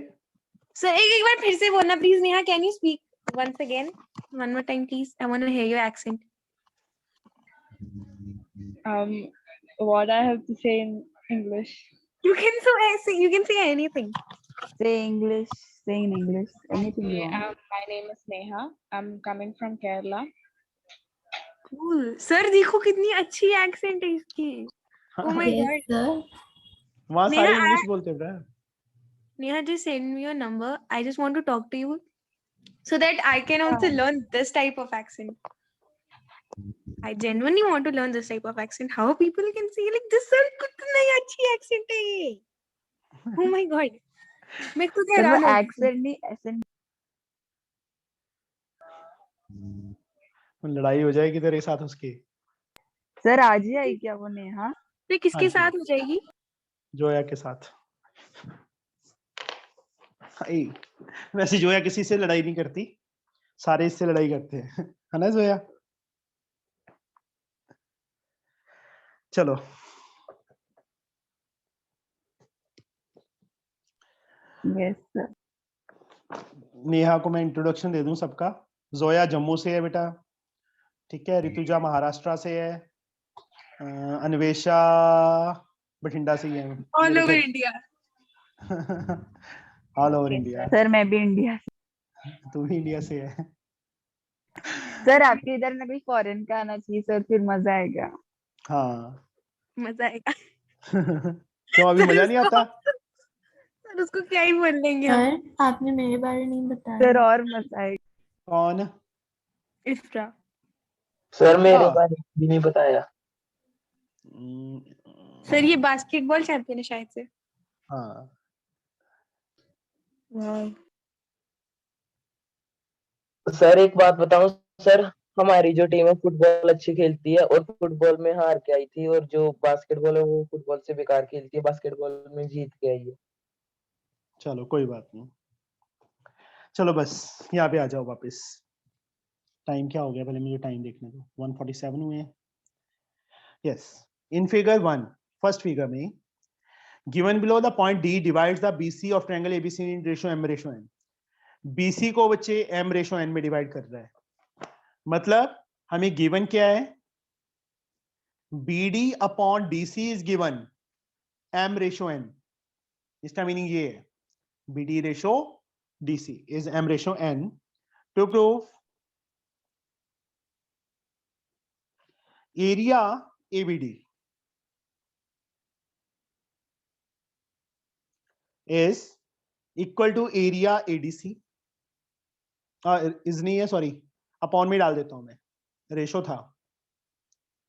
सर एक बार फिर से बोलना please Neha can you speak once again one more time please I want to hear your accent What I have to say in English. you can say anything Say English. Say in English. Anything you Okay, want. my name is Neha. I'm coming from Kerala. Cool sir देखो कितनी अच्छी एक्सेंट है इसकी oh my Yes, God sir. वहां सारे नेहा, इंग्लिश बोलते हैं Neha just send me your number I just want to talk to you so that I can also learn this type of accent I genuinely want to learn this type of accent how people can say like this sir कितनी अच्छी accent है ये oh my god मैं खुद सर हैरान वो हो गई। एक्सेंट नहीं एसेंट। लड़ाई हो जाएगी तेरे साथ उसकी। सर आज ही आई क्या वो नेहा? फिर किसके हाँ जी। साथ हो जाएगी जोया के साथ। हाय, वैसे जोया किसी से लड़ाई नहीं करती, सारे इससे लड़ाई करते हैं, है ना जोया? चलो यस सर। नेहा को मैं इंट्रोडक्शन दे दूं सबका। जोया जम्मू से है बेटा, ठीक है। ऋतुजा महाराष्ट्र से है, अन्वेषा बठिंडा से ही है। All over India. All over Okay, India. Sir मैं भी इंडिया। तू भी इंडिया से है। सर आपके इधर ना कोई फॉरेन का आना चाहिए सर, फिर मजा आएगा। हाँ। मजा आएगा। क्यों अभी मजा नहीं आता? सर उसको क्या ही बोल देंगे हम। सर आपने मेरे बारे नहीं सर बताया। और मजा आएगा। कौन? इफ्रा। सर मेरे हाँ। बारे में भी नहीं बताया। सर ये बास्केटबॉल चैंपियन है शायद से। हाँ। वाह। सर एक बात बताऊं सर, हमारी जो टीम है फुटबॉल अच्छी खेलती है और फुटबॉल में हार के आई थी, और जो बास्केटबॉल है वो फुटबॉल से बेकार खेलती है, बास्केटबॉल में जीत के आई है। चलो कोई बात नहीं, चलो बस यहाँ पे आ जाओ वापस। टाइम क्या हो गया पहले मुझे टाइम देखने दो, 147 हुए हैं। Yes, in figure 1, first figure में given below the point D divides the BC of triangle ABC in ratio m ratio n। BC को बच्चे m रेशियो n में डिवाइड कर रहा है, मतलब हमें गिवन क्या है, BD upon DC is given m ratio n। इसका मीनिंग ये है BD ratio DC is m ratio n। To prove area ABD is equal to area ADC, is नहीं है, सॉरी अपॉन में डाल देता हूं मैं, रेशो था,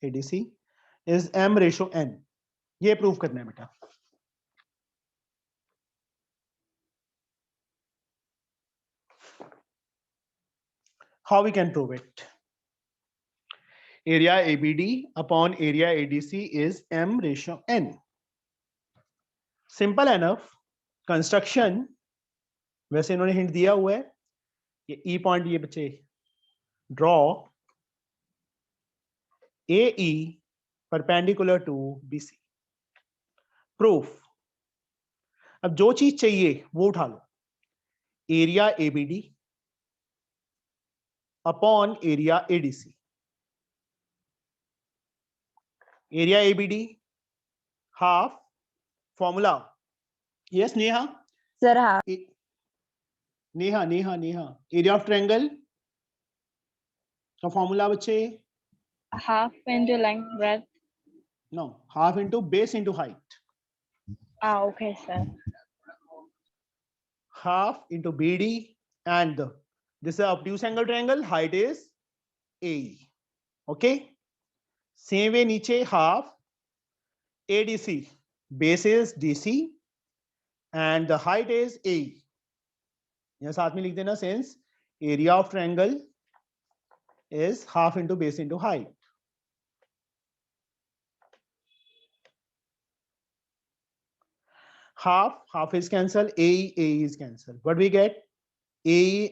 ADC is m ratio n। ये प्रूव करना है बेटा। How we can prove it? Area ABD upon area ADC is m ratio n। Simple enough। Construction वैसे इन्होंने हिंट दिया हुआ है, ये E पॉइंट, ये बच्चे draw AE perpendicular to BC। Proof, अब जो चीज चाहिए वो उठा लो, area ABD upon area ADC। Area ABD half formula, yes Neha? Sir हाँ। Neha Neha Neha area of triangle का फॉर्मूला बच्चे? half into length breadth. No, half into base into height. Okay, sir. Half into BD and this is a obtuse angle triangle, height is AE। okay, same way नीचे half ADC, base is DC and the height is AE। यहाँ साथ में लिख देना, since area of triangle is half into base into height। half is cancel, AE is cancel, what we get? AE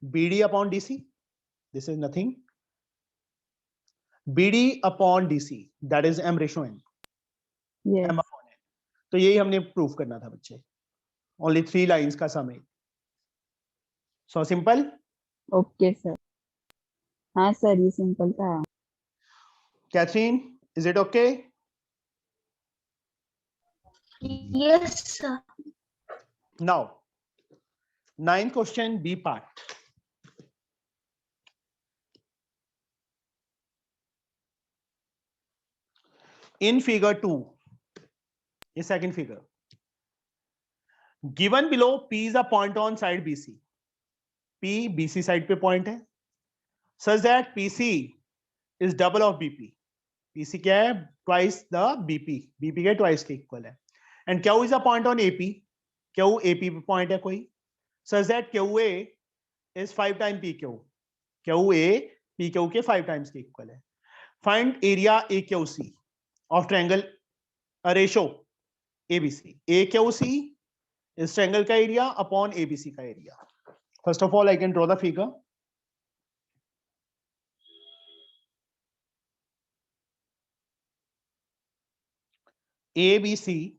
BD upon DC, this is nothing, BD upon DC, that is m ratio n। Yes। m upon n। तो यही हमने प्रूफ करना था बच्चे, ओनली 3 लाइंस का सम है। So simple. Okay sir. हाँ सर ये सिंपल था। Catherine, is it okay? Yes, sir. Now 9th question B part. In figure 2, ये second figure, given below P is a point on side BC। P BC side पे point है, such that PC is double of BP। PC क्या है? Twice the BP। BP के twice के equal है। And Q is a point on AP। Q AP पे point है कोई, such that QA is 5 times PQ। QA PQ के 5 times के equal है। Find area AQC of triangle a ratio ABC। AQC is triangle का area upon ABC का area। First of all, I can draw the figure। ABC,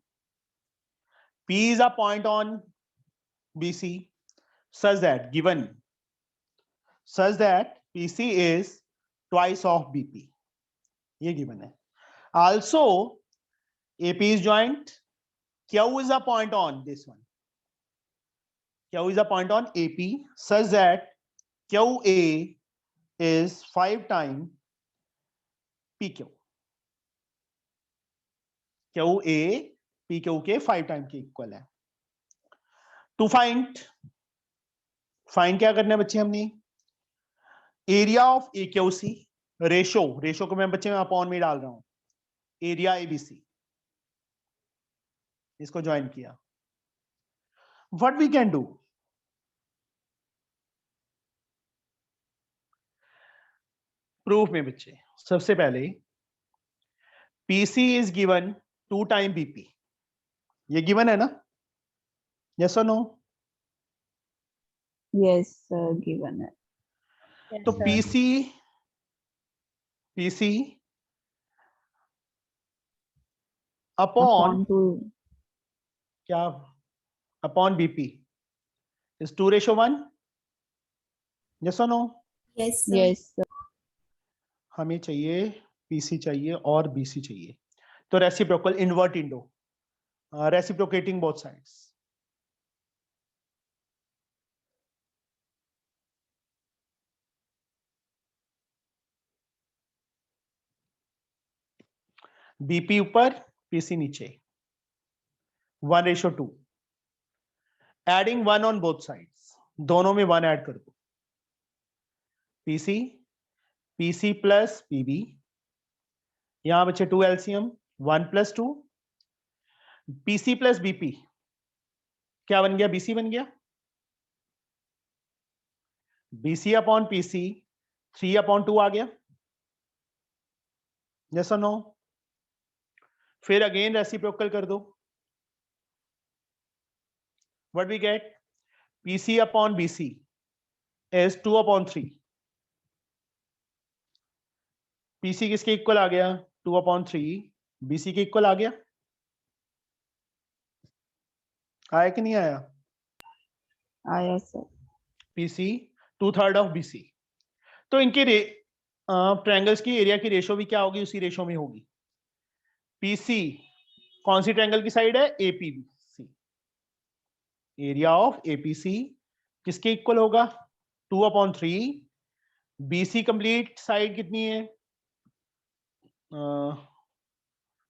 P is a point on BC such that given such that PC is twice of BP. ये given है. Also, AP is joint. Q is a point on this one. Q is a point on AP such that QA is 5 times PQ. QA PQ के 5 टाइम के इक्वल है. टू फाइंड क्या करना है बच्चे हमने? एरिया ऑफ AQC रेशो को मैं बच्चे में अपॉन में डाल रहा हूं. एरिया ABC इसको ज्वाइन किया. What we can do? Proof में बच्चे सबसे पहले PC is given 2 time BP. ये गिवन है ना? यस और नो? Yes, sir, given है. तो PC अपॉन क्या? Upon BP is 2:1. यस और no? Yes, sir. Yes, sir. हमें चाहिए PC चाहिए और BC चाहिए. तो reciprocal invert Indo, reciprocating both sides. BP ऊपर PC नीचे. 1:2. Adding 1 on both sides. दोनों में 1 ऐड कर दो. PC plus PB. यहां बच्चे 2 LCM 1 + 2. PC प्लस BP क्या बन गया? BC बन गया. BC अपॉन PC 3/2 आ गया. यस और नो? फिर अगेन रेसिप्रोकल कर दो. What we get? PC upon BC is 2/3. PC किसके इक्वल आ गया? 2/3. BC के इक्वल आ गया. आया कि नहीं आया? आया सर. PC 2/3 of BC. तो इनके ट्रायंगल्स की एरिया की रेशो भी क्या होगी? उसी रेशो में होगी. PC कौन सी ट्रायंगल की साइड है? APC. एरिया ऑफ APC किसके इक्वल होगा? 2/3. BC कंप्लीट साइड कितनी है?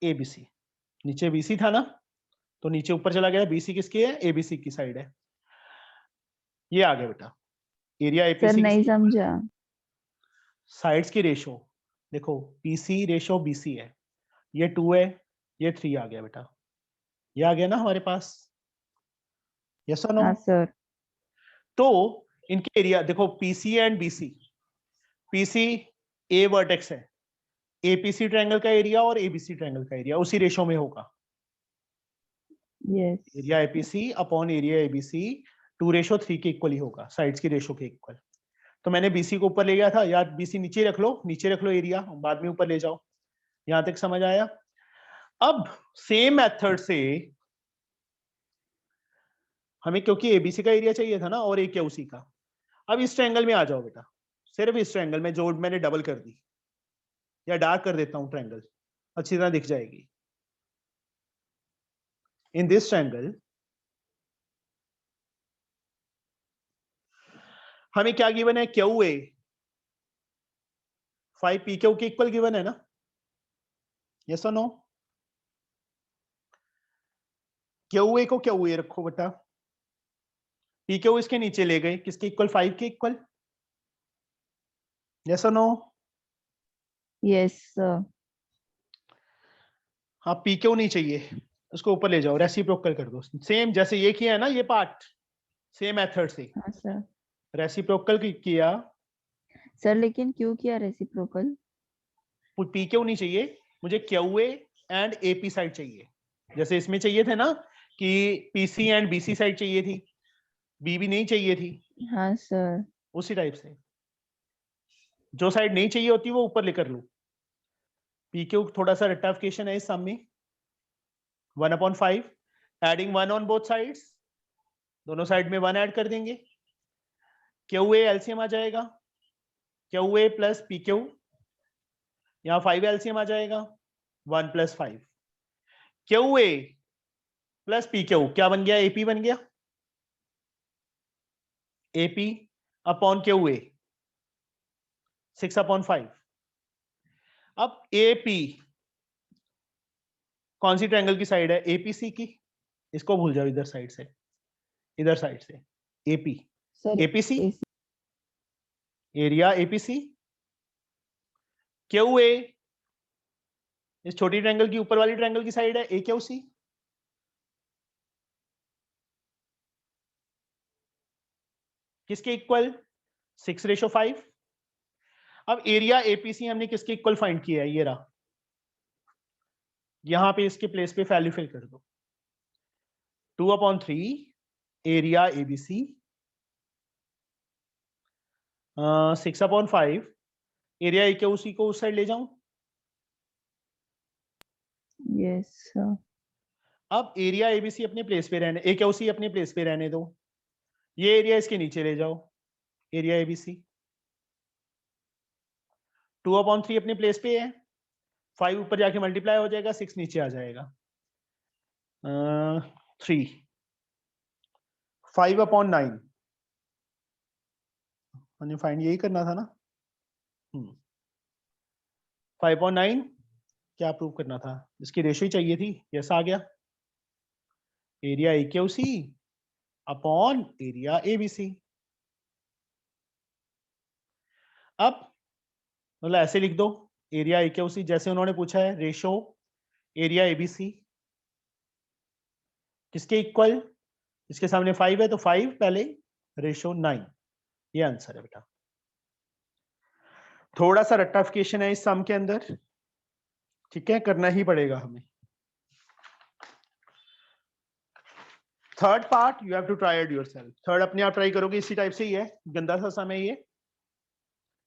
ABC. नीचे BC था ना, तो नीचे ऊपर चला गया. BC किसकी है? ABC की साइड है. ये आ गया बेटा एरिया सर APC. नहीं समझा. साइड्स की रेशो देखो, PC रेशो BC है, ये 2 है, ये 3 आ गया बेटा. ये आ गया ना हमारे पास. यस और नो? हाँ सर. तो इनके एरिया देखो, PC and BC. PC A vertex है, APC ट्रायंगल का एरिया और ABC ट्रायंगल का एरिया उसी रेशो में होगा. Yes. Area APC upon area ABC 2:3 के इक्वल ही होगा, साइड्स की रेशो के इक्वल. तो मैंने BC को ऊपर ले गया था, या BC नीचे रख लो, एरिया बाद में ऊपर ले जाओ. यहां तक समझ आया? अब सेम मेथड से हमें, क्योंकि ABC का एरिया चाहिए था ना और AQC का, अब इस ट्रायंगल में आ जाओ बेटा. सिर्फ इस ट्रायंगल में जो मैंने डबल कर दी, या डार्क कर देता हूं ट्रायंगल, अच्छी तरह दिख जाएगी. इन दिस ट्रायंगल हमें क्या गिवन है? QA 5 PQ के इक्वल गिवन है ना? यस और नो? QA को QA रखो बेटा. PQ इसके नीचे ले गए, किसके इक्वल? 5 के इक्वल. यस और नो? Yes, sir. हाँ, PQ नहीं चाहिए, उसको ऊपर ले जाओ, रेसिप्रोकल कर दो. सेम जैसे ये किया है ना, ये पार्ट सेम मेथड से हाँ सर. रेसिप्रोकल किया. सर लेकिन क्यों किया रेसिप्रोकल? PQ नहीं चाहिए मुझे, QA एंड AP साइड चाहिए. जैसे इसमें चाहिए थे ना कि PC एंड BC साइड चाहिए थी, BB नहीं चाहिए थी. हाँ सर. उसी टाइप से जो साइड नहीं चाहिए होती वो ऊपर लेकर लो. PQ थोड़ा सा रेक्टिफिकेशन है इस सम में. 1/5 एडिंग 1 ऑन बोथ साइड्स. दोनों साइड में 1 ऐड कर देंगे. QA LCM आ जाएगा Q A plus P Q, यहाँ 5 एलसीएम आ जाएगा 1 + 5, Q A plus P Q क्या बन गया, एपी बन गया, एपी अपॉन क्यू ए 6/5। अब एपी कौन सी ट्रायंगल की साइड है, एपीसी की, इसको भूल जाओ, इधर साइड से, इधर साइड से AP, sir APC area APC, Q A इस छोटी ट्रायंगल की ऊपर वाली ट्रायंगल की साइड है, ए क्यू सी, किसके इक्वल, 6:5। अब एरिया एपीसी हमने किसके इक्वल फाइंड किया है, ये रहा, यहां पे इसके प्लेस पे वैल्यू फिल कर दो, 2/3 एरिया एबीसी 6/5 एरिया AQC को उस साइड ले जाऊं। Yes sir. अब एरिया एबीसी अपने प्लेस पे रहने, AQC अपने प्लेस पे रहने दो, ये एरिया इसके नीचे ले जाओ, एरिया एबीसी 2/3 अपने प्लेस पे है, 5 ऊपर जाके मल्टीप्लाई हो जाएगा, 6 नीचे आ जाएगा, 3 5/9 मैंने फाइंड यही करना था ना, 5/9 क्या प्रूव करना था, इसकी रेशियो चाहिए थी, यस आ गया, area AQC upon area ABC। अब मतलब ऐसे लिख दो, एरिया AQC जैसे उन्होंने पूछा है, रेशो एरिया ABC किसके इक्वल, इसके सामने 5 है तो 5 पहले, रेशो 9, ये आंसर है बेटा। थोड़ा सा रट्टाफिकेशन है इस सम के अंदर, ठीक है, करना ही पड़ेगा हमें। Third part you have to try it yourself, third अपने आप ट्राई करोगे, इसी टाइप से ही है, गंदा सा सम है ये,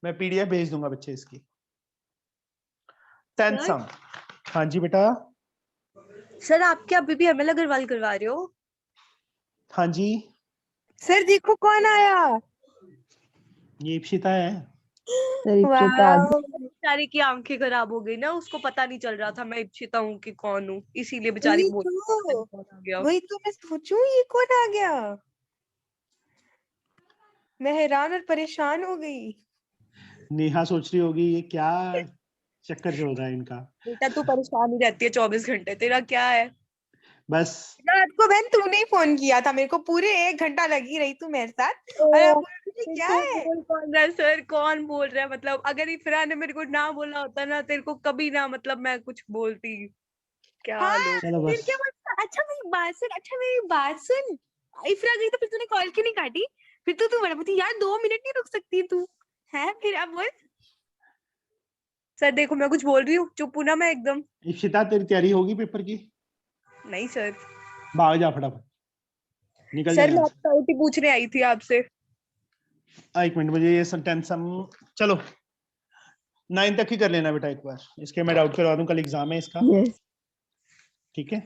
मैं PDF भेज दूंगा बच्चे इसकी। 10th सम। हाँ जी बेटा। सर आप क्या अभी भी ML अग्रवाल करवा रहे हो? हाँ जी। सर देखो कौन आया। ये इप्सिता है। सर इप्सिता आ गई। बेचारी की आंखें खराब हो गई ना, उसको पता नहीं चल रहा था मैं इप्सिता हूँ कि कौन हूँ, इसीलिए बेचारी बोल गया। वही तो मैं सोचूं ये कौन आ गया, मैं हैरान और परेशान हो गई। नेहा सोच रही होगी ये क्या चक्कर चल रहा है इनका। बेटा तू परेशान ही रहती है 24 घंटे, तेरा क्या है? बस रात को बहन तूने ही फोन किया था मेरे को, पूरे 1 घंटा लगी रही तू मेरे साथ। और अब क्या है, कौन रहा है सर, कौन बोल रहा है, मतलब अगर इफरा ने मेरे को ना बोला होता ना, तेरे को कभी ना, मतलब मैं कुछ बोलती क्या। हाँ, चलो बस। अच्छा मेरी बात सुन, अच्छा मेरी बात सुन, इफरा गई तो फिर तूने कॉल क्यों नहीं काटी? फिर तू बड़ा बोलती यार 2 मिनट नहीं रुक सकती तू, है फिर अब बोल। सर देखो मैं कुछ बोल रही हूँ, चुप हूं ना मैं एकदम। इप्सिता तेरी तैयारी होगी पेपर की? नहीं सर। भाग जा फटाफट, निकल सर जा मैं यहाँ से। आपका OT पूछने आई थी आपसे। 1 मिनट, मुझे ये 10th सम, चलो 9 तक ही कर लेना बेटा एक बार, इसके मैं डाउट करवा दूं, कल एग्जाम है इसका। यस ठीक है।